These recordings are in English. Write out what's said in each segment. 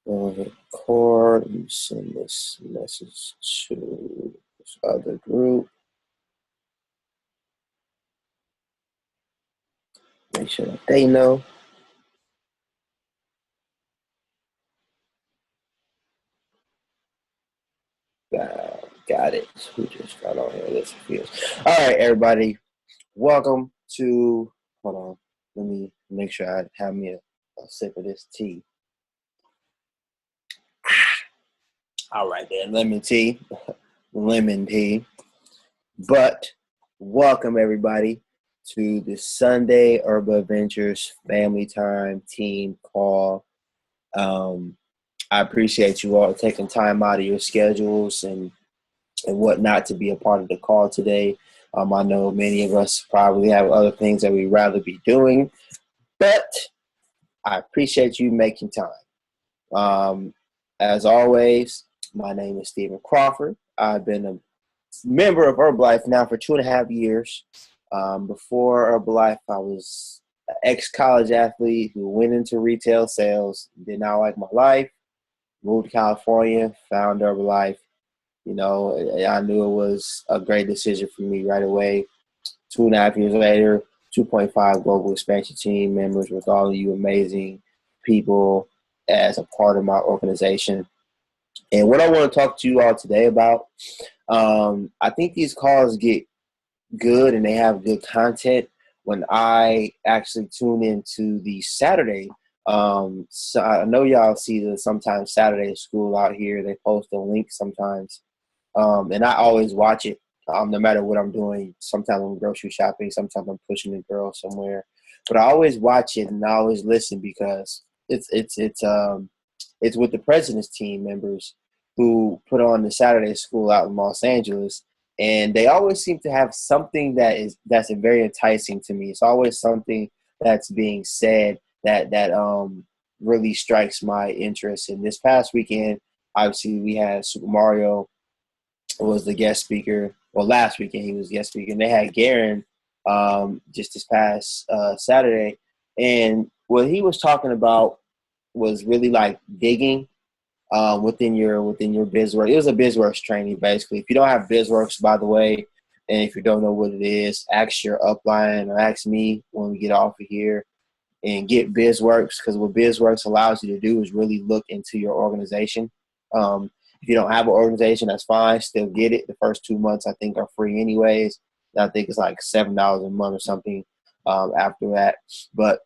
Record. Let me send this message to this other group. Make sure that they know. Got it. Who just got on here? Let's see. All right, everybody. Welcome to. Hold on. Let me make sure I have me a sip of this tea. All right, then. Lemon tea. Lemon tea. But welcome, everybody, to the Sunday Urban Adventures Family Time Team Call. I appreciate you all taking time out of your schedules and whatnot to be a part of the call today. I know many of us probably have other things that we'd rather be doing, but I appreciate you making time. As always, my name is Stephen Crawford. I've been a member of Herbalife now for 2.5 years. Before Herbalife, I was an ex-college athlete who went into retail sales, did not like my life, moved to California, found Herbalife. You know, I knew it was a great decision for me right away. 2.5 years later, 2.5 global expansion team members with all of you amazing people as a part of my organization. And what I want to talk to you all today about, I think these calls get good and they have good content when I actually tune into the Saturday. So I know y'all see the sometimes Saturday school out here. They post a link sometimes. And I always watch it, no matter what I'm doing. Sometimes I'm grocery shopping, sometimes I'm pushing a girl somewhere. But I always watch it and I always listen because it's with the president's team members who put on the Saturday school out in Los Angeles, and they always seem to have something that's very enticing to me. It's always something that's being said that really strikes my interest. And this past weekend, obviously, we had Super Mario was the guest speaker. Well, last weekend he was guest speaker. And they had Garen just this past Saturday, and what he was talking about was really like digging within your BizWorks. It was a BizWorks training, basically. If you don't have BizWorks, by the way, and if you don't know what it is, ask your upline or ask me when we get off of here and get BizWorks, because what BizWorks allows you to do is really look into your organization. If you don't have an organization, that's fine. Still get it. The first 2 months, I think, are free anyways. I think it's like $7 a month or something after that. But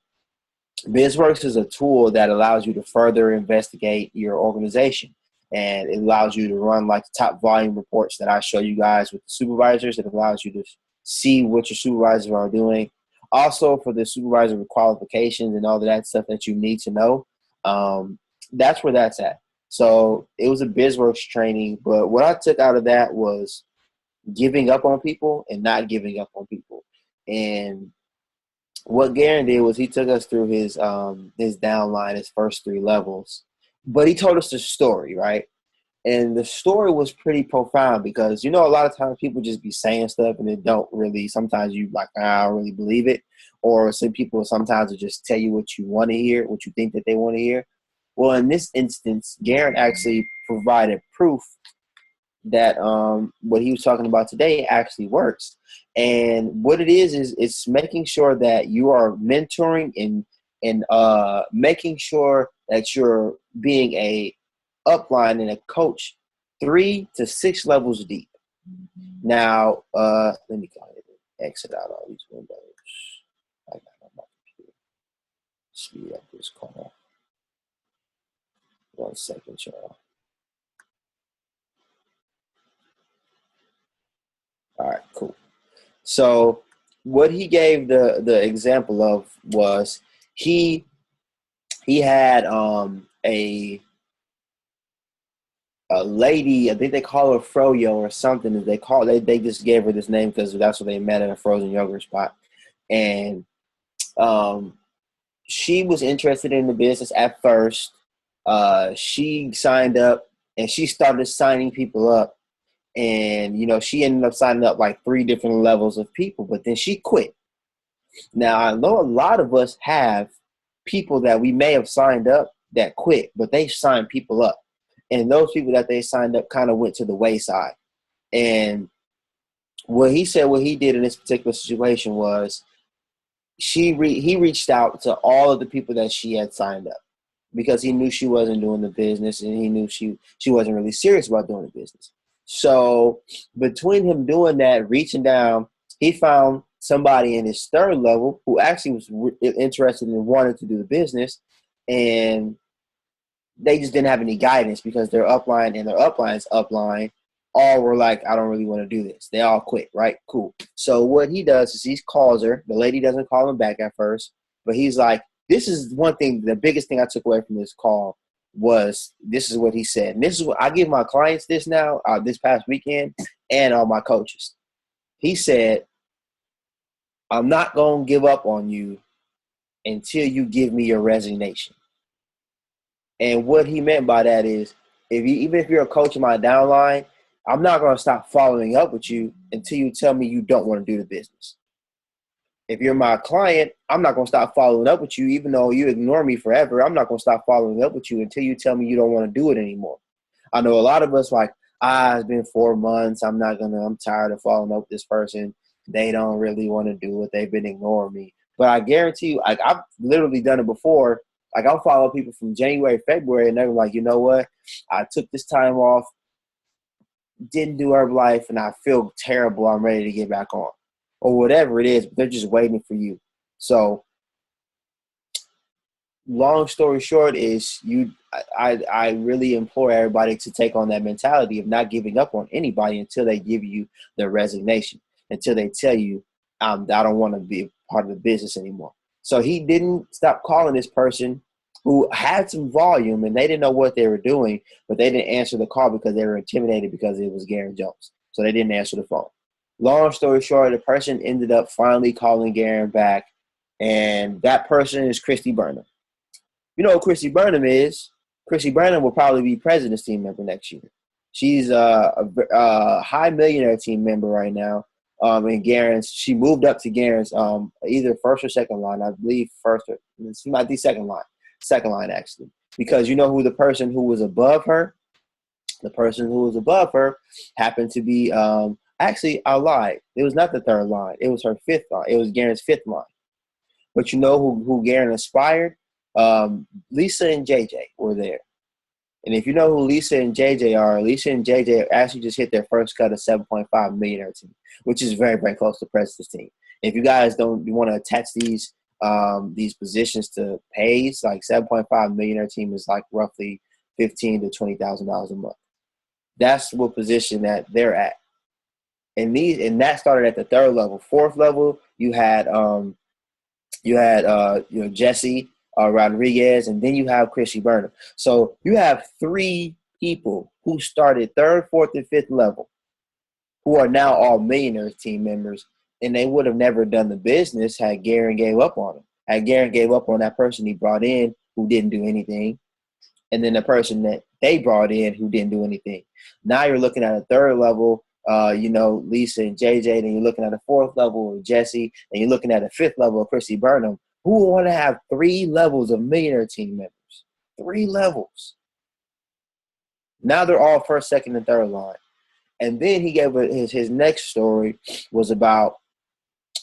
BizWorks is a tool that allows you to further investigate your organization. And it allows you to run like the top volume reports that I show you guys with the supervisors. It allows you to see what your supervisors are doing. Also, for the supervisor qualifications and all of that stuff that you need to know, that's where that's at. So it was a BizWorks training, but what I took out of that was giving up on people and not giving up on people. And what Garen did was he took us through his downline, his first 3 levels, but he told us the story, right? And the story was pretty profound because, you know, a lot of times people just be saying stuff and they don't really, sometimes you like, I don't really believe it. Or some people sometimes will just tell you what you want to hear, what you think that they want to hear. Well, in this instance, Garen actually provided proof that what he was talking about today actually works. And what it is it's making sure that you are mentoring and making sure that you're being a upline and a coach 3 to 6 levels deep. Now, let me go ahead and exit out all these windows. I got on my computer. Speed up this call. 1 second, y'all. All right, cool. So what he gave the example of was he had a lady, I think they call her Froyo or something. They just gave her this name because that's what they met at a frozen yogurt spot, and she was interested in the business at first. She signed up and she started signing people up. And, you know, she ended up signing up like 3 different levels of people, but then she quit. Now, I know a lot of us have people that we may have signed up that quit, but they signed people up. And those people that they signed up kind of went to the wayside. And what he said, what he did in this particular situation was he reached out to all of the people that she had signed up because he knew she wasn't doing the business and he knew she wasn't really serious about doing the business. So between him doing that, reaching down, he found somebody in his third level who actually was interested and wanted to do the business, and they just didn't have any guidance because their upline and their upline's upline all were like, I don't really want to do this. They all quit, right? Cool. So what he does is he calls her. The lady doesn't call him back at first, but he's like, this is one thing, the biggest thing I took away from this call was this is what he said. And this is what I give my clients this now, this past weekend, and all my coaches. He said, I'm not going to give up on you until you give me your resignation. And what he meant by that is, even if you're a coach in my downline, I'm not going to stop following up with you until you tell me you don't want to do the business. If you're my client, I'm not going to stop following up with you, even though you ignore me forever. I'm not going to stop following up with you until you tell me you don't want to do it anymore. I know a lot of us like, it's been 4 months. I'm tired of following up with this person. They don't really want to do it. They've been ignoring me. But I guarantee you, like, I've literally done it before. Like, I'll follow people from January, February, and they're like, you know what? I took this time off, didn't do Herbalife, and I feel terrible. I'm ready to get back on. Or whatever it is, but they're just waiting for you. So, long story short is I really implore everybody to take on that mentality of not giving up on anybody until they give you their resignation, until they tell you, I don't want to be a part of the business anymore. So he didn't stop calling this person who had some volume and they didn't know what they were doing, but they didn't answer the call because they were intimidated because it was Garen Jones. So they didn't answer the phone. Long story short, the person ended up finally calling Garen back, and that person is Christy Burnham. You know who Christy Burnham is? Christy Burnham will probably be president's team member next year. She's a high millionaire team member right now. And she moved up to Garen's either first or second line. I believe first or she might be second line actually. Because you know who the person who was above her? The person who was above her happened to be actually, I lied. It was not the third line. It was her fifth line. It was Garen's fifth line. But you know who Garen inspired? Lisa and JJ were there. And if you know who Lisa and JJ are, Lisa and JJ actually just hit their first cut of 7.5 millionaire team, which is very, very close to President's team. If you guys don't want to attach these positions to pays, like 7.5 millionaire team is like roughly $15,000 to $20,000 a month. That's what position that they're at. And that started at the third level. Fourth level, you had Jesse Rodriguez, and then you have Chrissy Burnham. So you have three people who started third, fourth, and fifth level who are now all millionaires team members, and they would have never done the business had Garen gave up on them. Had Garen gave up on that person he brought in who didn't do anything, and then the person that they brought in who didn't do anything. Now you're looking at a third level, Lisa and JJ, then you're looking at a fourth level of Jesse, and you're looking at a fifth level of Chrissy Burnham. Who want to have 3 levels of millionaire team members? 3 levels. Now they're all first, second, and third line. And then he gave his next story was about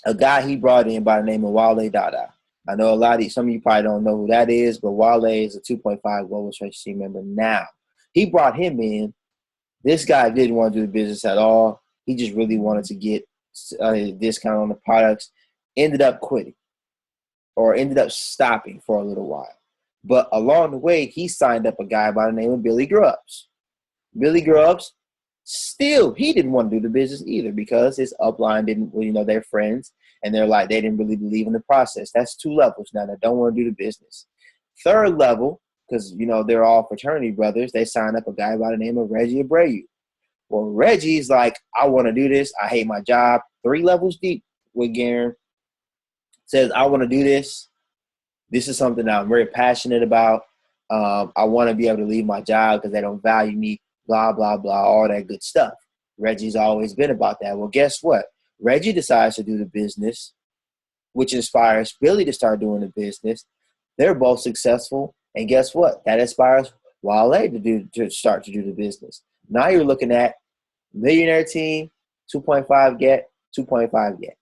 a guy he brought in by the name of Wale Dada. I know some of you probably don't know who that is, but Wale is a 2.5 Global Stretch team member now. He brought him in. This guy didn't want to do the business at all. He just really wanted to get a discount on the products. Ended up quitting or ended up stopping for a little while. But along the way, he signed up a guy by the name of Billy Grubbs. Billy Grubbs, still, he didn't want to do the business either because his upline didn't, they're friends, and they're like, they didn't really believe in the process. That's 2 levels now that don't want to do the business. Third level, because, they're all fraternity brothers, they signed up a guy by the name of Reggie Abreu. Well, Reggie's like, I want to do this. I hate my job. 3 levels deep with Garen. Says, I want to do this. This is something that I'm very passionate about. I want to be able to leave my job because they don't value me, blah, blah, blah, all that good stuff. Reggie's always been about that. Well, guess what? Reggie decides to do the business, which inspires Billy to start doing the business. They're both successful. And guess what? That inspires Wale to start to do the business. Now you're looking at millionaire team, 2.5 get, 2.5 get.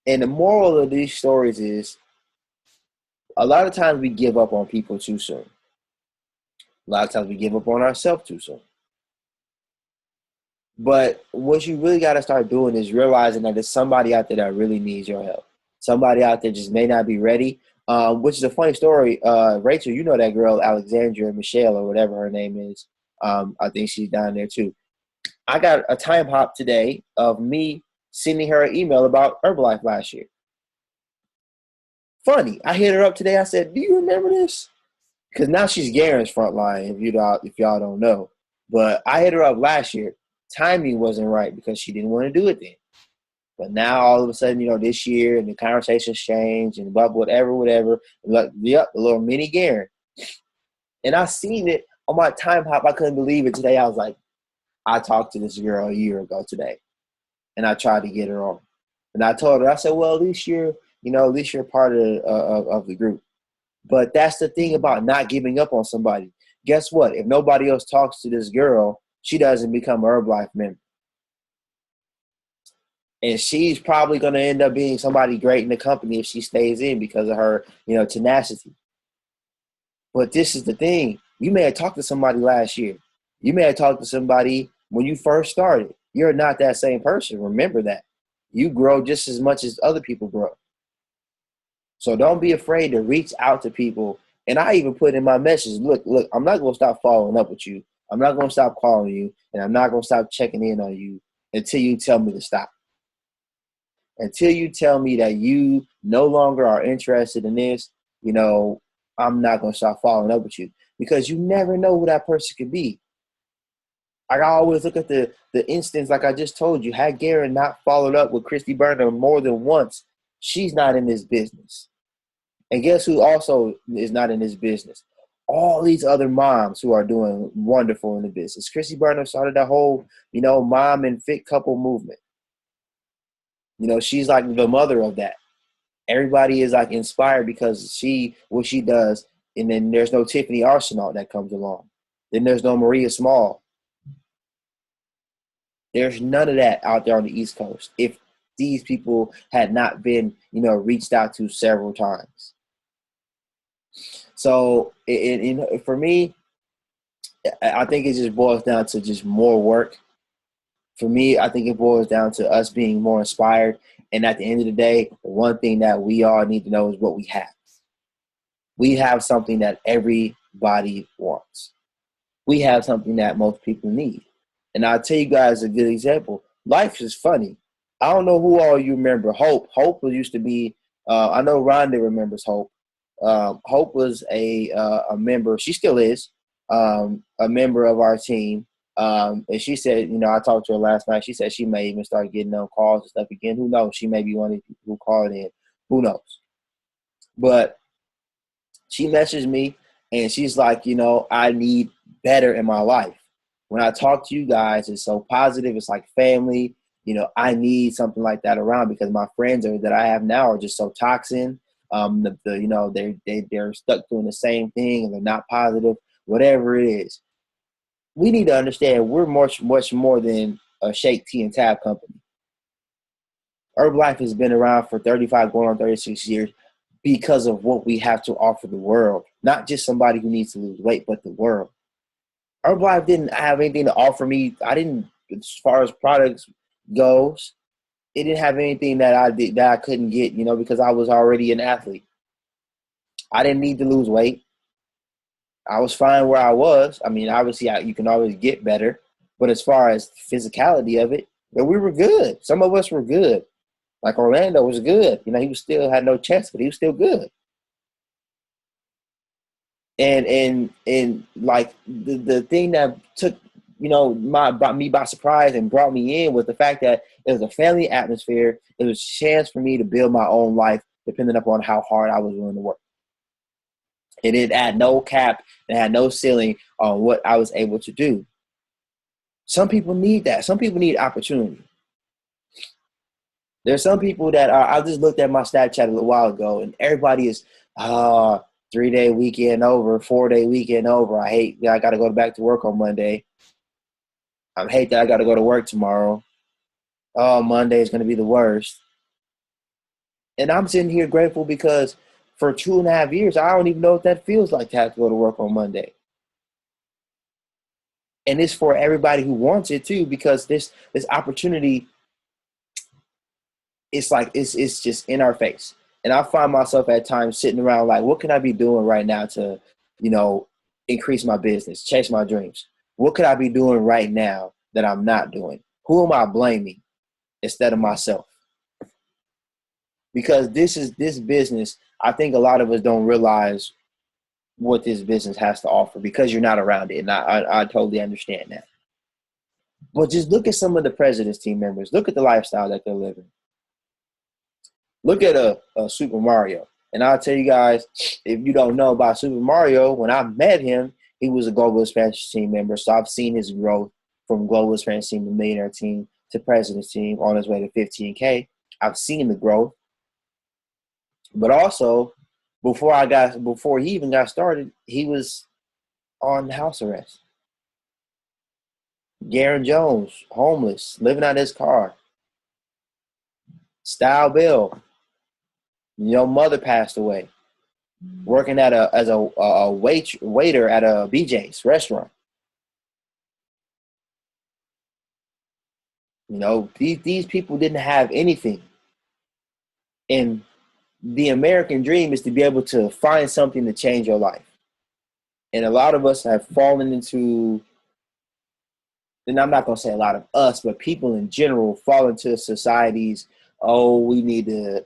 And the moral of these stories is a lot of times we give up on people too soon. A lot of times we give up on ourselves too soon. But what you really got to start doing is realizing that there's somebody out there that really needs your help. Somebody out there just may not be ready, which is a funny story. Rachel, you know that girl, Alexandria Michelle or whatever her name is. I think she's down there too. I got a time hop today of me sending her an email about Herbalife last year. Funny. I hit her up today. I said, do you remember this? Because now she's Garen's front line, if y'all don't know. But I hit her up last year. Timing wasn't right because she didn't want to do it then. But now all of a sudden, this year and the conversations change and blah, whatever. Yep, the little mini Garen. And I seen it on my time hop. I couldn't believe it today. I was like, I talked to this girl a year ago today. And I tried to get her on. And I told her, I said, well, at least you're part of the group. But that's the thing about not giving up on somebody. Guess what? If nobody else talks to this girl, she doesn't become a Herbalife member. And she's probably going to end up being somebody great in the company if she stays in because of her, tenacity. But this is the thing. You may have talked to somebody last year. You may have talked to somebody when you first started. You're not that same person. Remember that. You grow just as much as other people grow. So don't be afraid to reach out to people. And I even put in my message, look, I'm not going to stop following up with you. I'm not going to stop calling you. And I'm not going to stop checking in on you until you tell me to stop. Until you tell me that you no longer are interested in this, I'm not going to stop following up with you. Because you never know who that person could be. I always look at the instance, like I just told you, had Garen not followed up with Christy Burner more than once, she's not in this business. And guess who also is not in this business? All these other moms who are doing wonderful in the business. Christy Burner started that whole, mom and fit couple movement. She's like the mother of that. Everybody is like inspired because what she does. And then there's no Tiffany Arsenault that comes along. Then there's no Maria Small. There's none of that out there on the East Coast. If these people had not been, reached out to several times. So for me, I think it just boils down to just more work. For me, I think it boils down to us being more inspired. And at the end of the day, the one thing that we all need to know is what we have. We have something that everybody wants. We have something that most people need. And I'll tell you guys a good example. Life is funny. I don't know who all you remember. Hope. Hope used to be, I know Rhonda remembers Hope. Hope was a member. She still is a member of our team. And she said, I talked to her last night. She said she may even start getting on calls and stuff again. Who knows? She may be one of the people who called in. Who knows? But she messaged me and she's like, I need better in my life. When I talk to you guys, it's so positive. It's like family. I need something like that around because my friends that I have now are just so toxic. They're stuck doing the same thing and they're not positive. Whatever it is, we need to understand we're much more than a shake, tea, and tab company. Herbalife has been around for 35, going on 36 years because of what we have to offer the world. Not just somebody who needs to lose weight, but the world. Herbalife didn't have anything to offer me. As far as products goes, it didn't have anything that I couldn't get, because I was already an athlete. I didn't need to lose weight. I was fine where I was. I mean, obviously you can always get better, but as far as physicality of it, we were good. Some of us were good. Like Orlando was good. He still had no chest, but he was still good. And like the thing that took me by surprise and brought me in was the fact that it was a family atmosphere. It was a chance for me to build my own life, depending upon how hard I was willing to work. And it had no cap and had no ceiling on what I was able to do. Some people need that. Some people need opportunity. There's some people that I just looked at my Snapchat a little while ago, and everybody is 3-day weekend over, 4-day weekend over. I hate that I got to go back to work on Monday. I hate that I got to go to work tomorrow. Oh, Monday is going to be the worst. And I'm sitting here grateful because for 2.5 years, I don't even know what that feels like to have to go to work on Monday. And it's for everybody who wants it too, because this opportunity, it's like it's just in our face. And I find myself at times sitting around like, what can I be doing right now to, increase my business, chase my dreams? What could I be doing right now that I'm not doing? Who am I blaming instead of myself? Because this business, I think a lot of us don't realize what this business has to offer because you're not around it. And I totally understand that. But just look at some of the president's team members. Look at the lifestyle that they're living. Look at a Super Mario. And I'll tell you guys, if you don't know about Super Mario, when I met him, he was a Global Expansion Team member. So I've seen his growth from Global Expansion Team to Millionaire Team to President's Team on his way to 15K. I've seen the growth. But also, before he even got started, he was on house arrest. Garen Jones, homeless, living out his car. Style Bill, mother passed away, working as a waiter at a BJ's restaurant. These people didn't have anything. And the American dream is to be able to find something to change your life. And a lot of us have fallen into, and I'm not going to say a lot of us, but people in general fall into society's, we need to,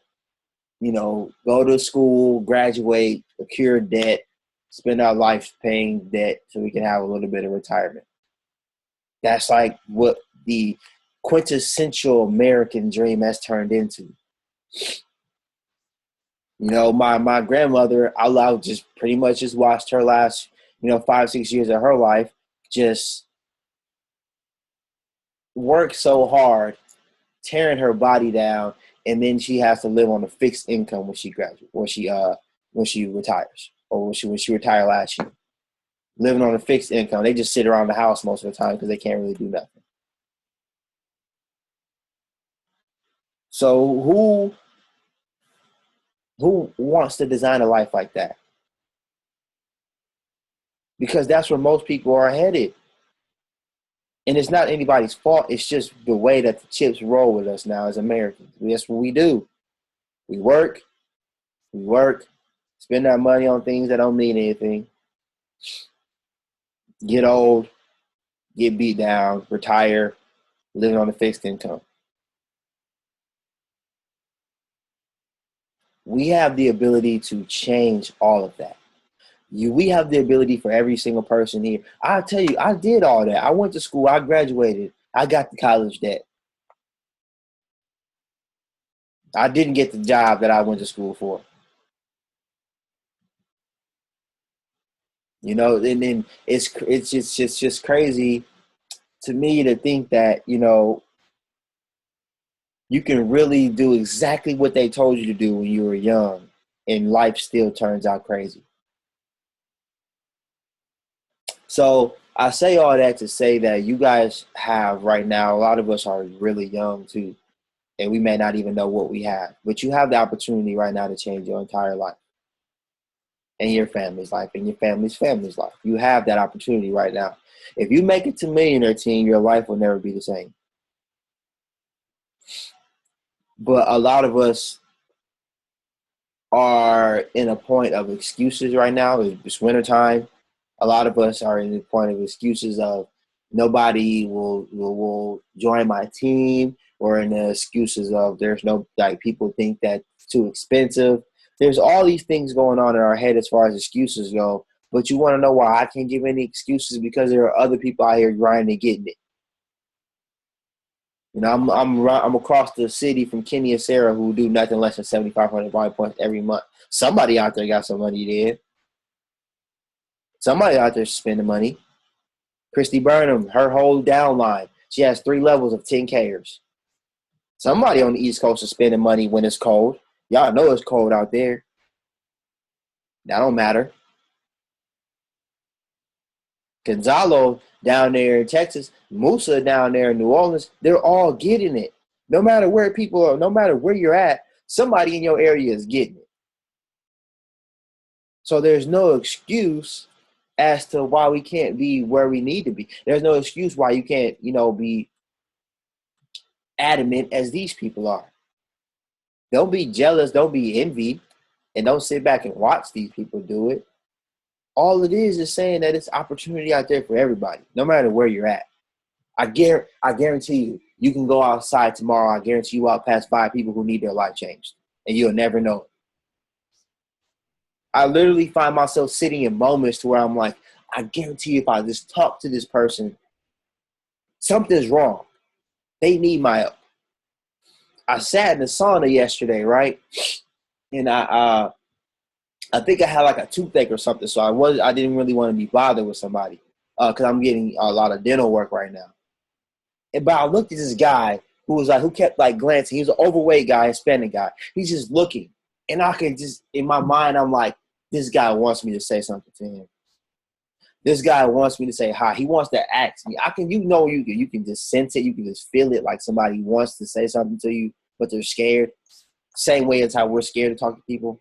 go to school, graduate, accrue debt, spend our life paying debt so we can have a little bit of retirement. That's like what the quintessential American dream has turned into. My grandmother, I just pretty much just watched her last, 5-6 years of her life just work so hard, tearing her body down, and then she has to live on a fixed income when she graduates, when she retires, or when she retired last year. Living on a fixed income, they just sit around the house most of the time because they can't really do nothing. So who wants to design a life like that? Because that's where most people are headed. And it's not anybody's fault. It's just the way that the chips roll with us now as Americans. That's what we do. We work, spend our money on things that don't mean anything, get old, get beat down, retire, living on a fixed income. We have the ability to change all of that. We have the ability for every single person here. I'll tell you, I did all that. I went to school. I graduated. I got the college debt. I didn't get the job that I went to school for. And then it's just crazy to me to think that, you can really do exactly what they told you to do when you were young and life still turns out crazy. So I say all that to say that you guys have right now, a lot of us are really young too, and we may not even know what we have, but you have the opportunity right now to change your entire life and your family's life and your family's life. You have that opportunity right now. If you make it to Millionaire Team, your life will never be the same. But a lot of us are in a point of excuses right now. It's wintertime. A lot of us are in the point of excuses of nobody will join my team, or in the excuses of there's no, like, people think that it's too expensive. There's all these things going on in our head as far as excuses go. But you want to know why I can't give any excuses? Because there are other people out here grinding and getting it. I'm across the city from Kenny and Sarah, who do nothing less than 7,500 volume points every month. Somebody out there got some money there. Somebody out there spending money. Christy Burnham, her whole downline, she has 3 levels of 10Kers. Somebody on the East Coast is spending money when it's cold. Y'all know it's cold out there. That don't matter. Gonzalo down there in Texas, Musa down there in New Orleans, they're all getting it. No matter where people are, no matter where you're at, somebody in your area is getting it. So there's no excuse as to why we can't be where we need to be. There's no excuse why you can't, be adamant as these people are. Don't be jealous, don't be envy, and don't sit back and watch these people do it. All it is saying that it's opportunity out there for everybody, no matter where you're at. I guarantee you, you can go outside tomorrow. I guarantee you walk past 5 people who need their life changed, and you'll never know it. I literally find myself sitting in moments to where I'm like, I guarantee you if I just talk to this person, something's wrong. They need my help. I sat in the sauna yesterday, right? And I think I had like a toothache or something, so I didn't really want to be bothered with somebody because I'm getting a lot of dental work right now. But I looked at this guy who kept like glancing. He was an overweight guy, Hispanic guy. He's just looking, and I can just in my mind I'm like, this guy wants me to say something to him. This guy wants me to say hi. He wants to ask me. You can just sense it. You can just feel it, like somebody wants to say something to you, but they're scared. Same way as how we're scared to talk to people.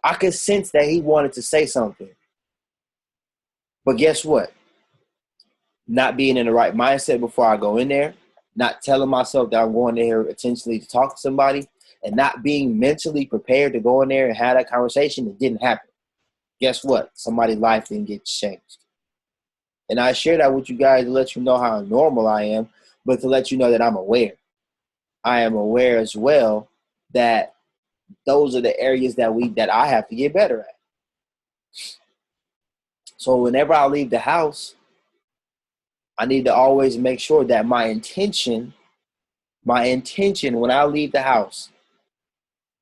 I could sense that he wanted to say something. But guess what? Not being in the right mindset before I go in there, not telling myself that I'm going there intentionally to talk to somebody, and not being mentally prepared to go in there and have that conversation, it didn't happen. Guess what? Somebody's life didn't get changed. And I share that with you guys to let you know how normal I am, but to let you know that I'm aware. I am aware as well that those are the areas that I have to get better at. So whenever I leave the house, I need to always make sure that my intention when I leave the house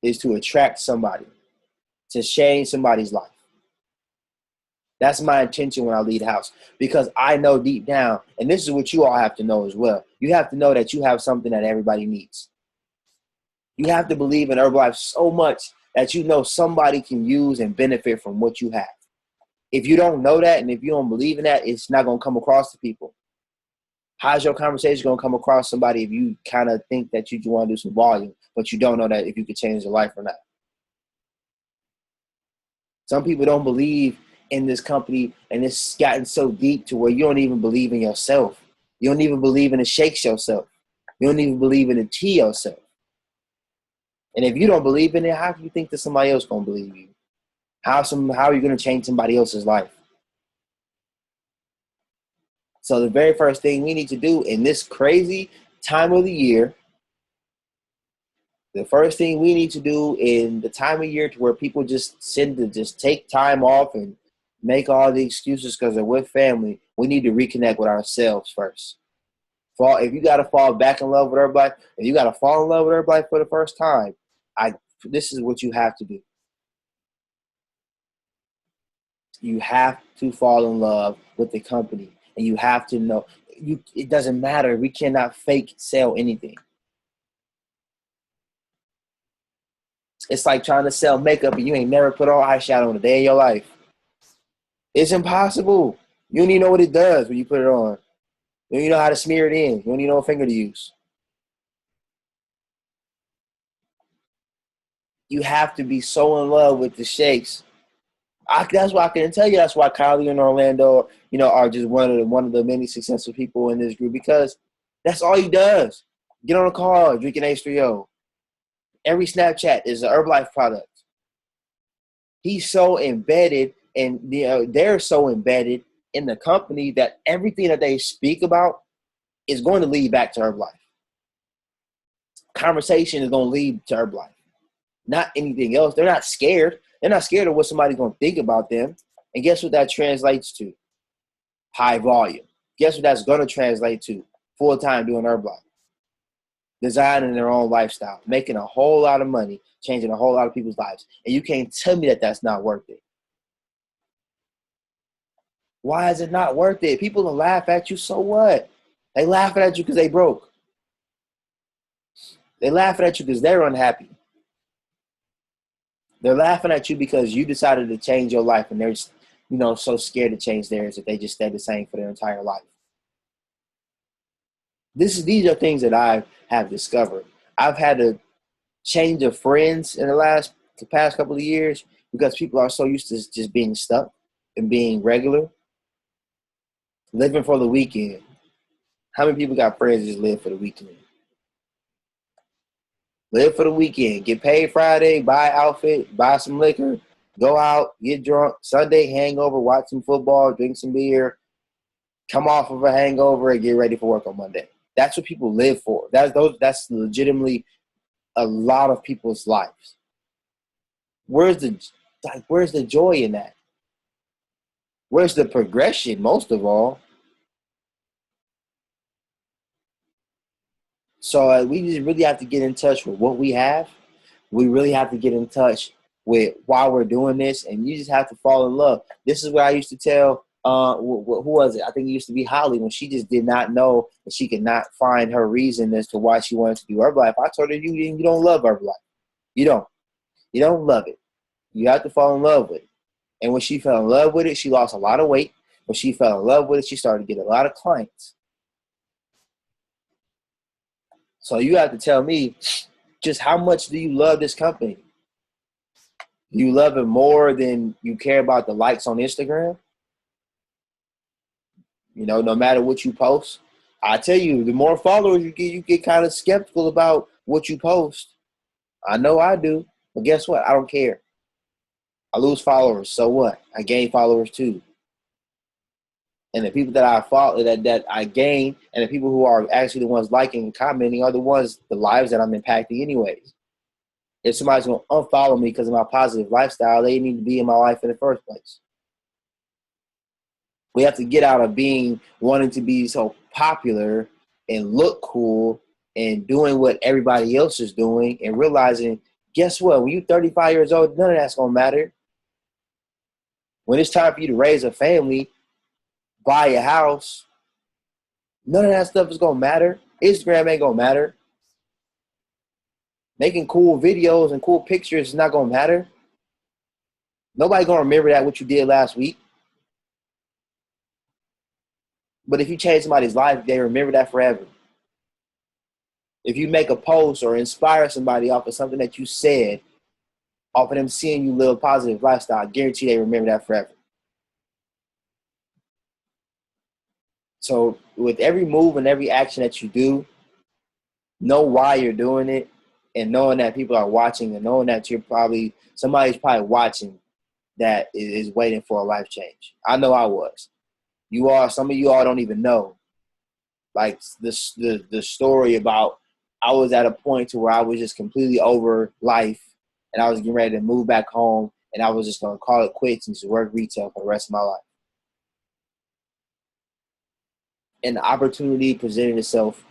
is to attract somebody, to change somebody's life. That's my intention when I leave the house, because I know deep down, and this is what you all have to know as well. You have to know that you have something that everybody needs. You have to believe in Herbalife so much that you know somebody can use and benefit from what you have. If you don't know that, and if you don't believe in that, it's not going to come across to people. How's your conversation going to come across somebody if you kind of think that you want to do some volume, but you don't know that if you could change their life or not? Some people don't believe in this company, and it's gotten so deep to where you don't even believe in yourself. You don't even believe in the shakes yourself. You don't even believe in the tea yourself. And if you don't believe in it, how can you think that somebody else going to believe you? How are you going to change somebody else's life? So the very first thing we need to do in this crazy time of the year, the first thing we need to do in the time of year to where people just tend to just take time off and make all the excuses because they're with family, we need to reconnect with ourselves first. If you got to fall back in love with everybody, if you got to fall in love with everybody for the first time, this is what you have to do. You have to fall in love with the company, and you have to know it doesn't matter. We cannot fake sell anything. It's like trying to sell makeup and you ain't never put on eyeshadow in a day of your life. It's impossible. You don't even know what it does when you put it on. You don't even know how to smear it in. You don't even know what finger to use. You have to be so in love with the shakes. That's why I can tell you. That's why Kylie and Orlando, are just one of the many successful people in this group, because that's all he does. Get on a car, drinking H3O. Every Snapchat is an Herbalife product. He's so embedded, and they're so embedded in the company that everything that they speak about is going to lead back to Herbalife. Conversation is going to lead to Herbalife, not anything else. They're not scared. They're not scared of what somebody's going to think about them. And guess what that translates to? High volume. Guess what that's going to translate to? Full time doing Herbalife. Designing their own lifestyle, making a whole lot of money, changing a whole lot of people's lives. And you can't tell me that that's not worth it. Why is it not worth it? People will laugh at you, so what? They laughing at you because they broke. They laughing at you because they're unhappy. They're laughing at you because you decided to change your life, and they're, so scared to change theirs that they just stay the same for their entire life. These are things that I have discovered. I've had to change of friends in the past couple of years because people are so used to just being stuck and being regular, living for the weekend. How many people got friends that just live for the weekend? Live for the weekend. Get paid Friday, buy an outfit, buy some liquor, go out, get drunk. Sunday, hangover, watch some football, drink some beer, come off of a hangover, and get ready for work on Monday. That's what people live for. That's legitimately a lot of people's lives. Where's the joy in that? Where's the progression, most of all? So we just really have to get in touch with what we have. We really have to get in touch with why we're doing this, and you just have to fall in love. This is what I used to tell, who was it? I think it used to be Holly, when she just did not know that she could not find her reason as to why she wanted to do Herbalife. I told her, you don't love Herbalife. You don't. You don't love it. You have to fall in love with it. And when she fell in love with it, she lost a lot of weight. When she fell in love with it, she started to get a lot of clients. So you have to tell me, just how much do you love this company? Do you love it more than you care about the likes on Instagram? No matter what you post. I tell you, the more followers you get kind of skeptical about what you post. I know I do. But guess what? I don't care. I lose followers, so what? I gain followers too. And the people that I follow, that I gain, and the people who are actually the ones liking and commenting are the lives that I'm impacting anyways. If somebody's going to unfollow me because of my positive lifestyle, they need to be in my life in the first place. We have to get out of wanting to be so popular and look cool and doing what everybody else is doing, and realizing, guess what? When you're 35 years old, none of that's going to matter. When it's time for you to raise a family, buy a house, none of that stuff is going to matter. Instagram ain't going to matter. Making cool videos and cool pictures is not going to matter. Nobody going to remember what you did last week. But if you change somebody's life, they remember that forever. If you make a post or inspire somebody off of something that you said, off of them seeing you live a positive lifestyle, I guarantee they remember that forever. So with every move and every action that you do, know why you're doing it, and knowing that people are watching, and knowing that somebody's probably watching that is waiting for a life change. I know I was. Some of you all don't even know. Like the story about, I was at a point to where I was just completely over life, and I was getting ready to move back home, and I was just going to call it quits and just work retail for the rest of my life. And the opportunity presented itself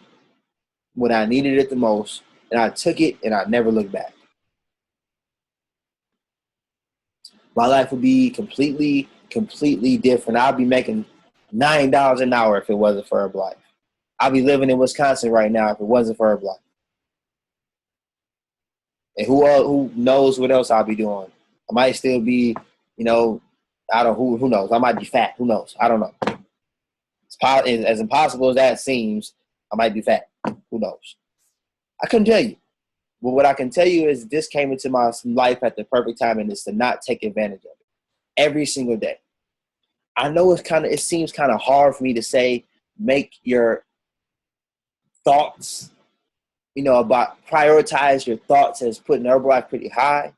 when I needed it the most, and I took it, and I never looked back. My life would be completely different. I'd be making $9 an hour if it wasn't for Herbalife. I'd be living in Wisconsin right now if it wasn't for Herbalife. And who knows what else I'll be doing? I might still be, who knows? I might be fat. Who knows? I don't know. As impossible as that seems, I might be fat. Who knows? I couldn't tell you. But what I can tell you is this came into my life at the perfect time, and it's to not take advantage of it every single day. I know it seems kind of hard for me to say, make your thoughts, about prioritize your thoughts as putting Herbalife pretty high.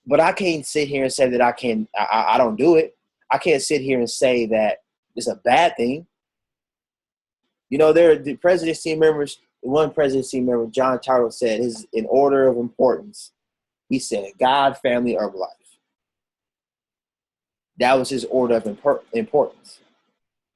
But I can't sit here and say that I don't do it. I can't sit here and say that it's a bad thing. There are the presidency members. One presidency member, John Tartle, said in order of importance. He said, God, family, Herbalife. That was his order of importance.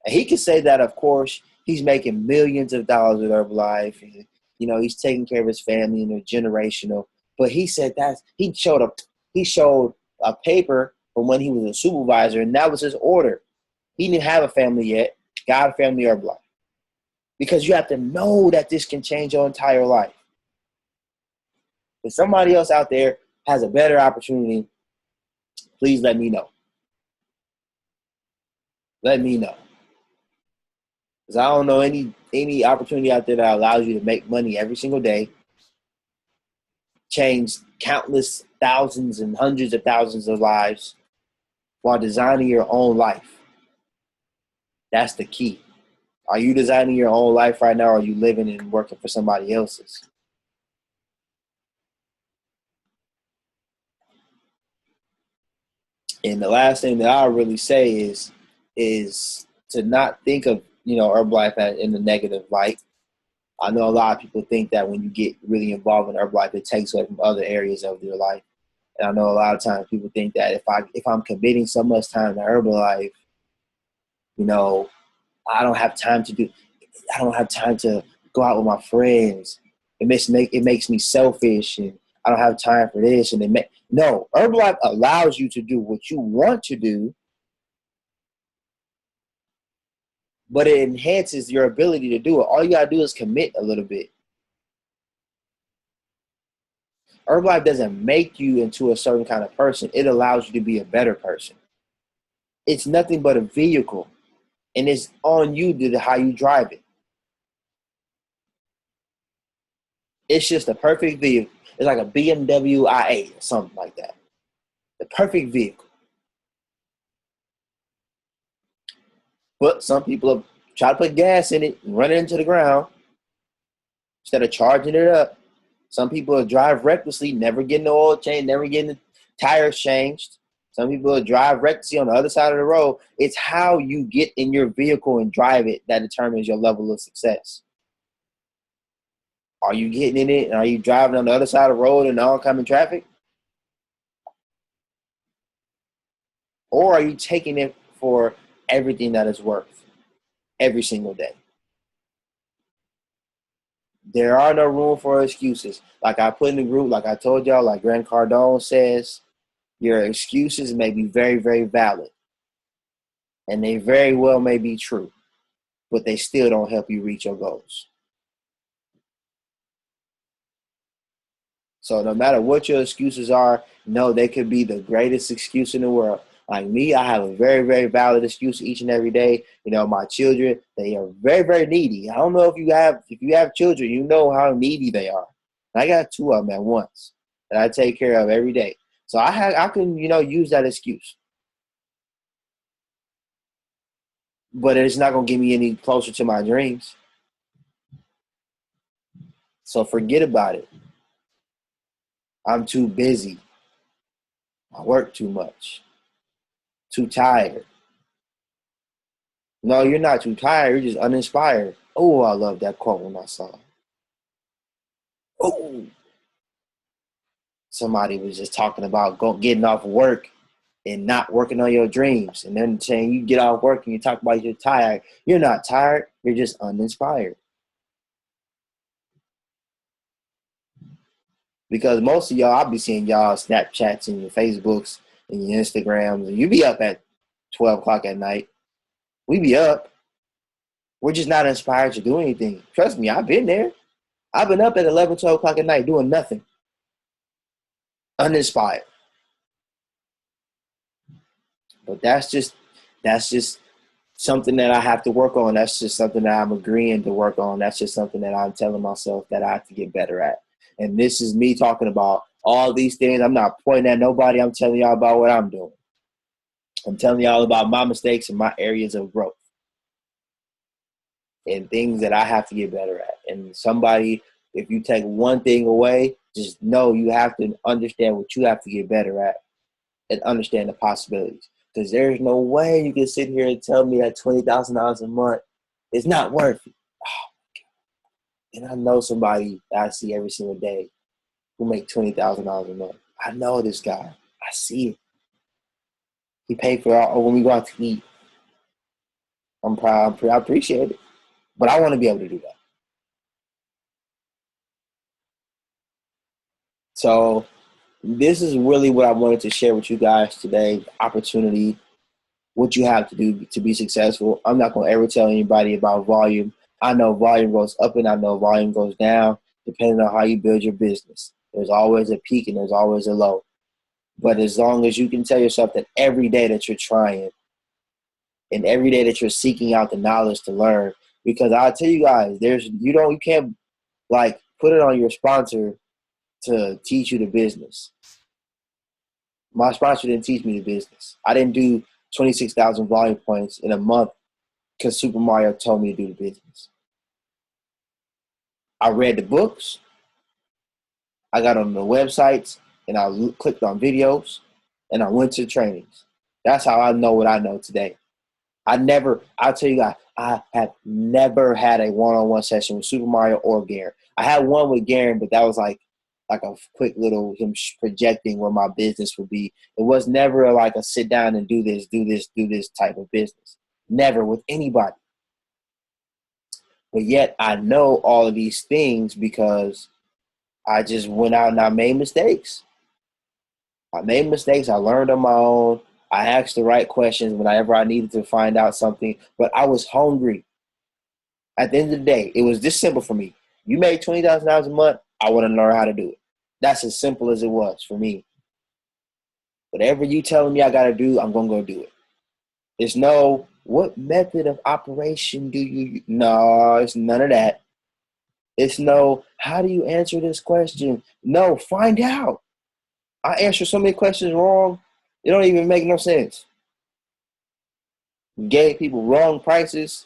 And he could say that, of course, he's making millions of dollars with Herbalife. And, he's taking care of his family and they're generational. But he said that he showed a paper from when he was a supervisor, and that was his order. He didn't have a family yet. God, family, Herbalife. Because you have to know that this can change your entire life. There's somebody else out there has a better opportunity, please let me know. Let me know. Because I don't know any opportunity out there that allows you to make money every single day, change countless thousands and hundreds of thousands of lives while designing your own life. That's the key. Are you designing your own life right now, or are you living and working for somebody else's? And the last thing that I'll really say is to not think of, Herbalife in the negative light. I know a lot of people think that when you get really involved in Herbalife, it takes away from other areas of your life. And I know a lot of times people think that if I'm committing so much time to Herbalife, you know, I don't have time to do. I don't have time to go out with my friends. It makes me selfish, and I don't have time for this. And no, Herbalife allows you to do what you want to do, but it enhances your ability to do it. All you gotta do is commit a little bit. Herbalife doesn't make you into a certain kind of person. It allows you to be a better person. It's nothing but a vehicle, and it's on you to how you drive it. It's just a perfect vehicle. It's like a BMW IA or something like that. The perfect vehicle. But some people try to put gas in it and run it into the ground instead of charging it up. Some people drive recklessly, never getting the oil change, never getting the tires changed. Some people drive recklessly on the other side of the road. It's how you get in your vehicle and drive it that determines your level of success. Are you getting in it and are you driving on the other side of the road in oncoming traffic? Or are you taking it for everything that it's worth every single day? There are no room for excuses. Like I put in the group, like I told y'all, like Grant Cardone says, your excuses may be very, very valid. And they very well may be true, but they still don't help you reach your goals. So no matter what your excuses are, no, they could be the greatest excuse in the world. Like me, I have a very, very valid excuse each and every day. My children, they are very, very needy. I don't know if you have children, you know how needy they are. And I got two of them at once that I take care of every day. So I can, use that excuse. But it's not gonna get me any closer to my dreams. So forget about it. I'm too busy. I work too much. Too tired. No, you're not too tired. You're just uninspired. Oh, I love that quote when I saw it. Oh, somebody was just talking about getting off work and not working on your dreams. And then saying you get off work and you talk about you're tired. You're not tired. You're just uninspired. Because most of y'all, I'll be seeing y'all Snapchats and your Facebooks and your Instagrams. And you be up at 12 o'clock at night. We be up. We're just not inspired to do anything. Trust me, I've been there. I've been up at 11, 12 o'clock at night doing nothing. Uninspired. But that's just something that I have to work on. That's just something that I'm agreeing to work on. That's just something that I'm telling myself that I have to get better at. And this is me talking about all these things. I'm not pointing at nobody. I'm telling y'all about what I'm doing. I'm telling y'all about my mistakes and my areas of growth and things that I have to get better at. And if you take one thing away, just know you have to understand what you have to get better at and understand the possibilities. Because there's no way you can sit here and tell me that $20,000 a month is not worth it. Oh, and I know somebody that I see every single day who make $20,000 a month. I know this guy. I see it. He paid for all when we go out to eat. I'm proud. I appreciate it. But I want to be able to do that. So this is really what I wanted to share with you guys today. Opportunity, what you have to do to be successful. I'm not going to ever tell anybody about volume. I know volume goes up and I know volume goes down depending on how you build your business. There's always a peak and there's always a low. But as long as you can tell yourself that every day that you're trying and every day that you're seeking out the knowledge to learn, because I'll tell you guys, you can't like put it on your sponsor to teach you the business. My sponsor didn't teach me the business. I didn't do 26,000 volume points in a month because Super Mario told me to do the business. I read the books, I got on the websites, and I clicked on videos, and I went to trainings. That's how I know what I know today. I'll tell you guys, I have never had a one-on-one session with Super Mario or Garen. I had one with Garen, but that was like a quick little him projecting where my business would be. It was never like a sit down and do this type of business. Never with anybody. But yet I know all of these things because I just went out and I made mistakes. I learned on my own. I asked the right questions whenever I needed to find out something. But I was hungry. At the end of the day, it was this simple for me. You made $20,000 a month, I want to learn how to do it. That's as simple as it was for me. Whatever you telling me I got to do, I'm going to go do it. There's no, what method of operation do you, no, it's none of that. It's no, how do you answer this question? No, find out. I answer so many questions wrong, it don't even make no sense. Gave people wrong prices.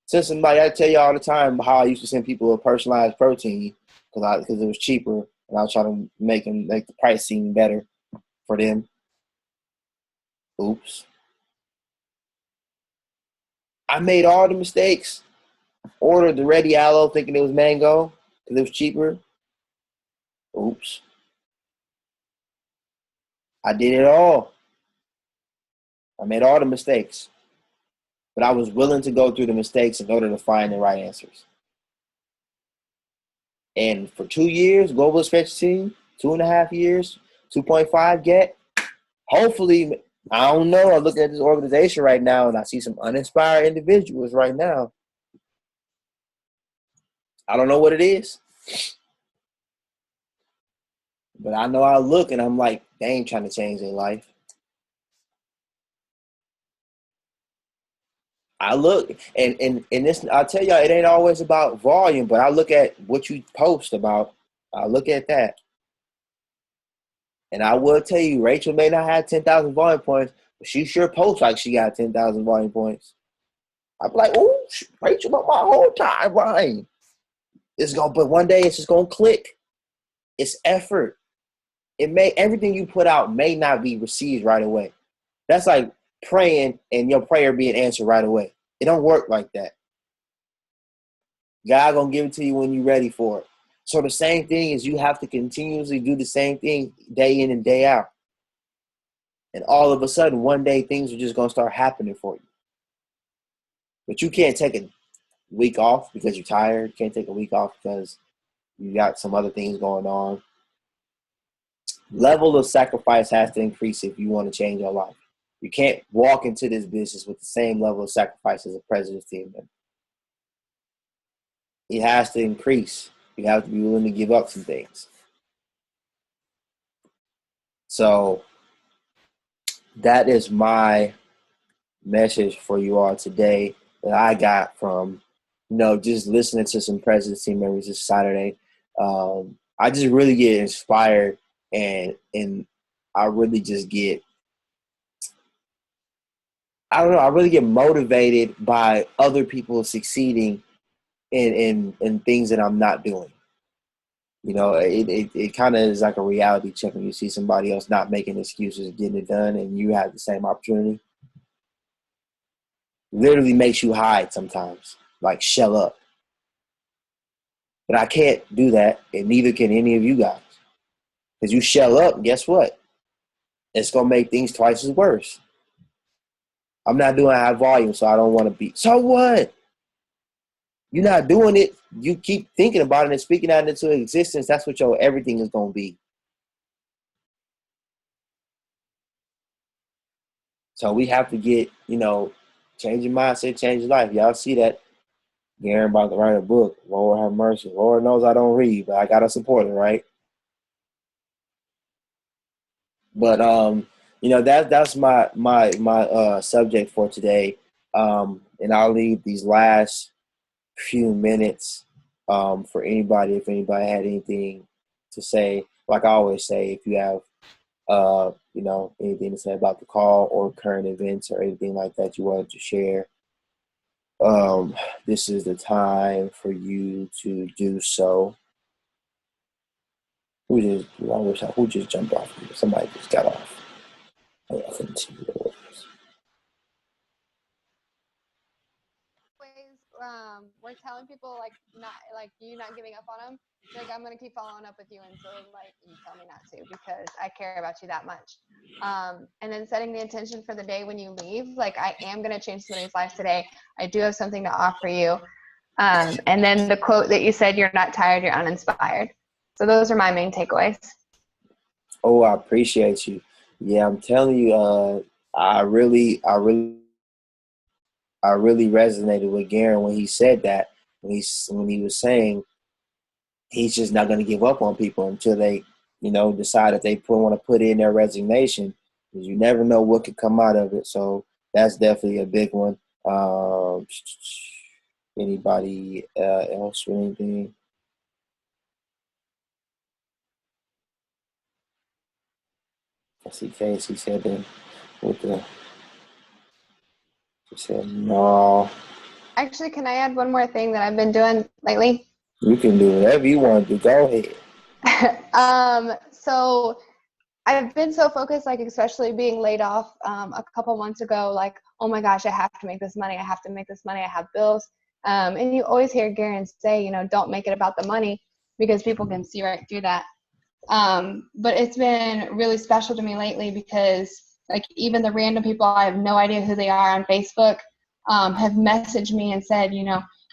Send somebody, I tell you all the time how I used to send people a personalized protein because it was cheaper, and I was trying to make the price seem better for them. Oops. I made all the mistakes. Ordered the ready aloe thinking it was mango because it was cheaper. Oops. I did it all. I made all the mistakes. But I was willing to go through the mistakes in order to find the right answers. And for 2 years, global expansion team, 2.5 years, 2.5 get. Hopefully, I don't know. I'm looking at this organization right now and I see some uninspired individuals right now. I don't know what it is. But I know I look and I'm like, they ain't trying to change their life. I look and this, I'll tell y'all, it ain't always about volume, but I look at what you post about. I look at that. And I will tell you, Rachel may not have 10,000 volume points, but she sure posts like she got 10,000 volume points. I'm like, oh, Rachel, but my whole timeline. But one day it's just gonna click. It's effort. Everything you put out may not be received right away. That's like praying and your prayer being answered right away. It don't work like that. God gonna give it to you when you're ready for it. So the same thing is you have to continuously do the same thing day in and day out. And all of a sudden, one day things are just gonna start happening for you. But you can't take a week off because you're tired. You can't take a week off because you got some other things going on. Level of sacrifice has to increase if you want to change your life. You can't walk into this business with the same level of sacrifice as a president's team member. It has to increase. You have to be willing to give up some things. So that is my message for you all today that I got from, just listening to some president's team members this Saturday. I just really get inspired and I really just get, I don't know, I really get motivated by other people succeeding in things that I'm not doing. It kind of is like a reality check when you see somebody else not making excuses, getting it done, and you have the same opportunity. Literally makes you hide sometimes, like shell up. But I can't do that, and neither can any of you guys. Because you shell up, guess what? It's going to make things twice as worse. I'm not doing high volume, so I don't want to be. So what? You're not doing it. You keep thinking about it and speaking out into existence. That's what your everything is going to be. So we have to get, change your mindset, change your life. Y'all see that? Garen about to write a book. Lord have mercy. Lord knows I don't read, but I got to support it, right? But that's my subject for today. And I'll leave these last few minutes for anybody, if anybody had anything to say. Like I always say, if you have anything to say about the call or current events or anything like that you wanted to share, this is the time for you to do so. Who just jumped off? Somebody just got off. I couldn't see who it was. We're telling people like not like you not giving up on them. Like I'm gonna keep following up with you until like you tell me not to because I care about you that much. And then setting the intention for the day when you leave. Like I am gonna change somebody's life today. I do have something to offer you. And then the quote that you said, "You're not tired, you're uninspired." So those are my main takeaways. Oh, I appreciate you. Yeah, I'm telling you, I really resonated with Garen when he said that. When he was saying he's just not going to give up on people until they, decide that they want to put in their resignation. Because you never know what could come out of it. So that's definitely a big one. Anybody else with anything? I see Casey said that with the. She said no. Actually, can I add one more thing that I've been doing lately? You can do whatever you want to do. Go ahead. So I've been so focused, like especially being laid off a couple months ago, like, oh my gosh, I have to make this money. I have to make this money. I have bills. And you always hear Garen say, don't make it about the money because people can see right through that. But it's been really special to me lately because like even the random people, I have no idea who they are on Facebook, have messaged me and said,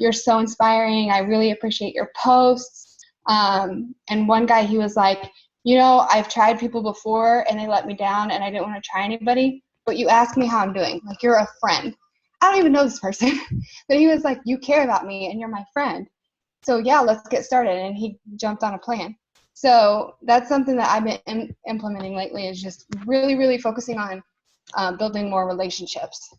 you're so inspiring. I really appreciate your posts. And one guy, he was like, I've tried people before and they let me down and I didn't want to try anybody, but you asked me how I'm doing. Like, you're a friend. I don't even know this person, but he was like, you care about me and you're my friend. So yeah, let's get started. And he jumped on a plan. So that's something that I've been implementing lately is just really, really focusing on building more relationships.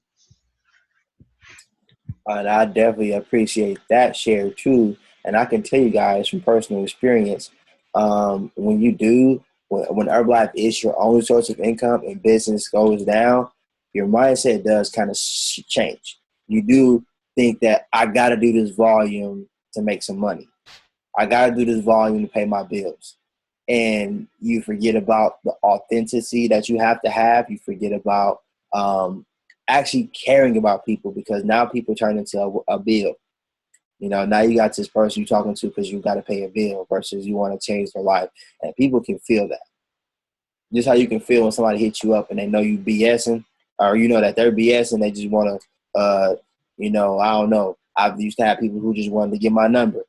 And I definitely appreciate that share too. And I can tell you guys from personal experience, when you do, when Herbalife is your only source of income and business goes down, your mindset does kind of change. You do think that I got to do this volume to make some money. I got to do this volume to pay my bills. And you forget about the authenticity that you have to have. You forget about actually caring about people because now people turn into a bill. Now you got this person you're talking to because you got to pay a bill versus you want to change their life. And people can feel that. Just how you can feel when somebody hits you up and they know you BSing or you know that they're BSing, they just want to, I don't know. I've used to have people who just wanted to get my number.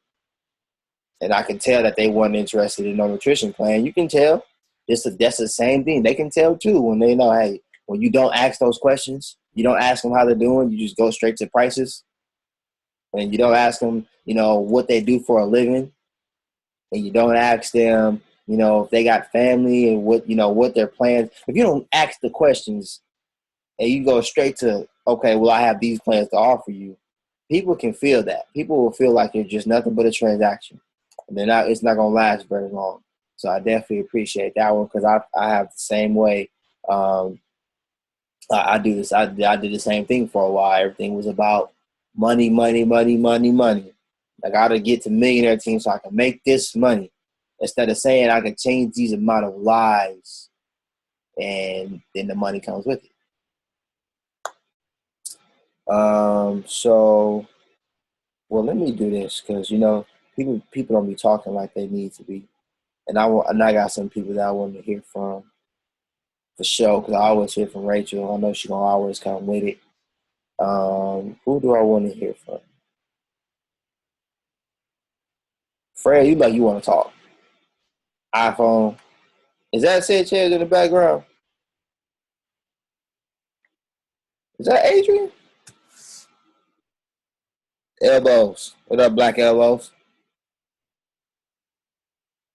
And I can tell that they weren't interested in no nutrition plan. You can tell. That's the same thing. They can tell too when they know, hey, when you don't ask those questions, you don't ask them how they're doing. You just go straight to prices, and you don't ask them, what they do for a living, and you don't ask them, if they got family and what their plans. If you don't ask the questions, and you go straight to, okay, well, I have these plans to offer you. People can feel that. People will feel like you're just nothing but a transaction. And then it's not going to last very long. So I definitely appreciate that one because I have the same way. I do this. I did the same thing for a while. Everything was about money, money, money, money, money. I got to get to millionaire team so I can make this money. Instead of saying I can change these amount of lives and then the money comes with it. So, well, let me do this because, people don't be talking like they need to be. And I got some people that I want to hear from for sure because I always hear from Rachel. I know she's going to always come with it. Who do I want to hear from? Fred, you want to talk. iPhone. Is that Sanchez in the background? Is that Adrian? Elbows. What up, Black Elbows?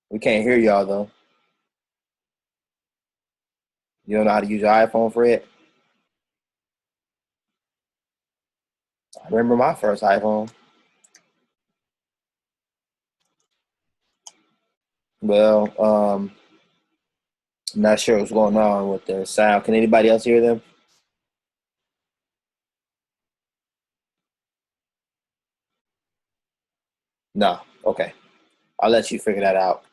We can't hear y'all, though. You don't know how to use your iPhone, Fred? I remember my first iPhone. Well, I'm not sure what's going on with their sound. Can anybody else hear them? No. Okay. I'll let you figure that out.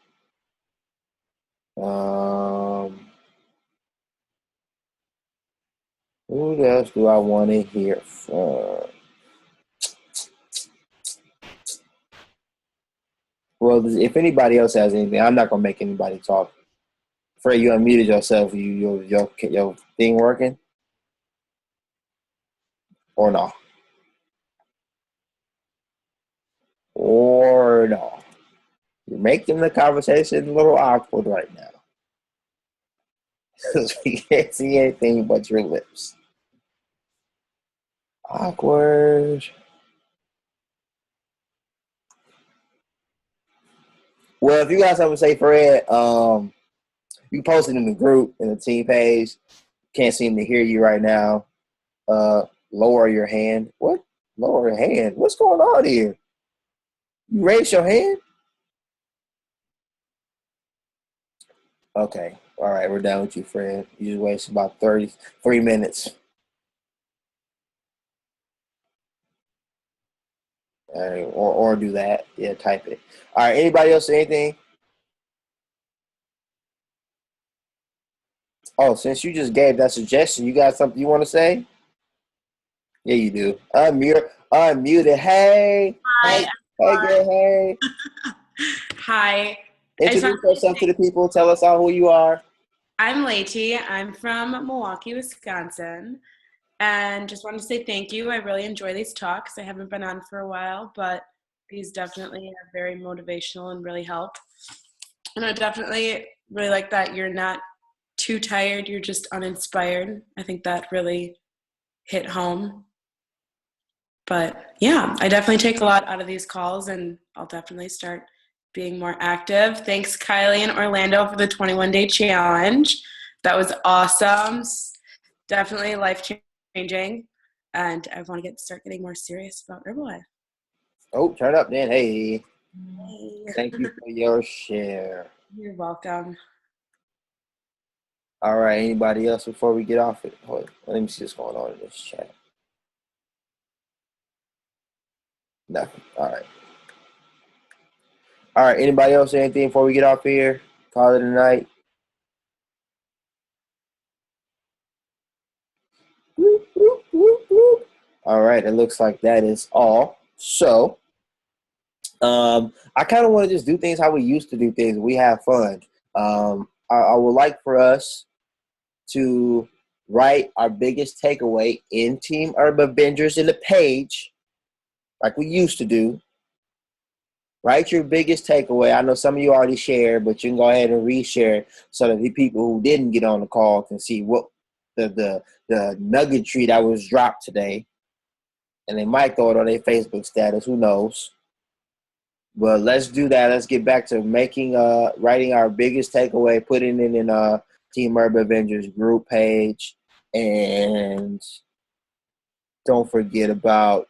Who else do I want to hear from? Well, if anybody else has anything, I'm not gonna make anybody talk. Fred, you unmuted yourself. Your thing working or no? Or no? You're making the conversation a little awkward right now because we can't see anything but your lips. Awkward. Well, if you got something to say, Fred, you posted in the group in the team page. Can't seem to hear you right now. Lower your hand. What? Lower your hand. What's going on here? You raise your hand? Okay. All right, we're done with you, Fred. You just wasted about 33 minutes. All right, or do that. Yeah, type it. All right, anybody else say anything? Oh, since you just gave that suggestion, you got something you want to say? Yeah, you do. Unmute it. Hey. Hi, Hey, girl, hey. Hi. Introduce yourself to the people. Tell us all who you are. I'm Leti. I'm from Milwaukee, Wisconsin. And just wanted to say thank you. I really enjoy these talks. I haven't been on for a while, but these definitely are very motivational and really help. And I definitely really like that you're not too tired. You're just uninspired. I think that really hit home. But yeah, I definitely take a lot out of these calls, and I'll definitely start being more active. Thanks, Kylie and Orlando, for the 21-day challenge. That was awesome. Definitely life-changing. And I want to start getting more serious about Herbalife. Oh, turn up then. Hey. Thank you for your share. You're welcome. All right, anybody else before we get off it? Hold on. Let me see what's going on in this chat. Nothing. All right. All right, anybody else say anything before we get off here? Call it a night. Whoop, whoop, whoop, whoop. All right, it looks like that is all. So, I kind of want to just do things how we used to do things. We have fun. I would like for us to write our biggest takeaway in Team Urban Avengers in the page, like we used to do. Write your biggest takeaway. I know some of you already shared, but you can go ahead and reshare so that the people who didn't get on the call can see what the nuggetry that was dropped today. And they might throw it on their Facebook status. Who knows? But let's do that. Let's get back to writing our biggest takeaway, putting it in Team Urban Avengers group page, and don't forget about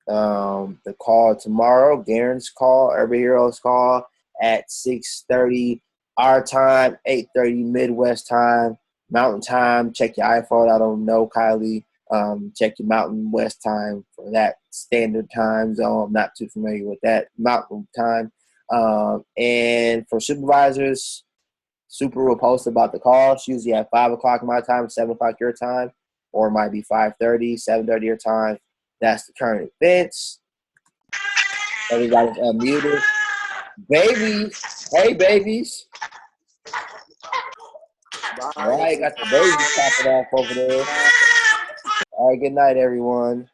the call tomorrow, Garen's call, Urban Heroes call at 6:30 our time, 8:30 Midwest time, Mountain time. Check your iPhone. I don't know, Kylie. Check your Mountain West time for that standard time zone. I'm not too familiar with that Mountain time. And for supervisors, Super will post about the calls, usually at 5 o'clock my time, 7 o'clock your time, or it might be 5:30, 7:30 your time. That's the current events. Everybody's unmuted. Babies. Hey, babies. All right, got the babies popping off over there. All right, good night, everyone.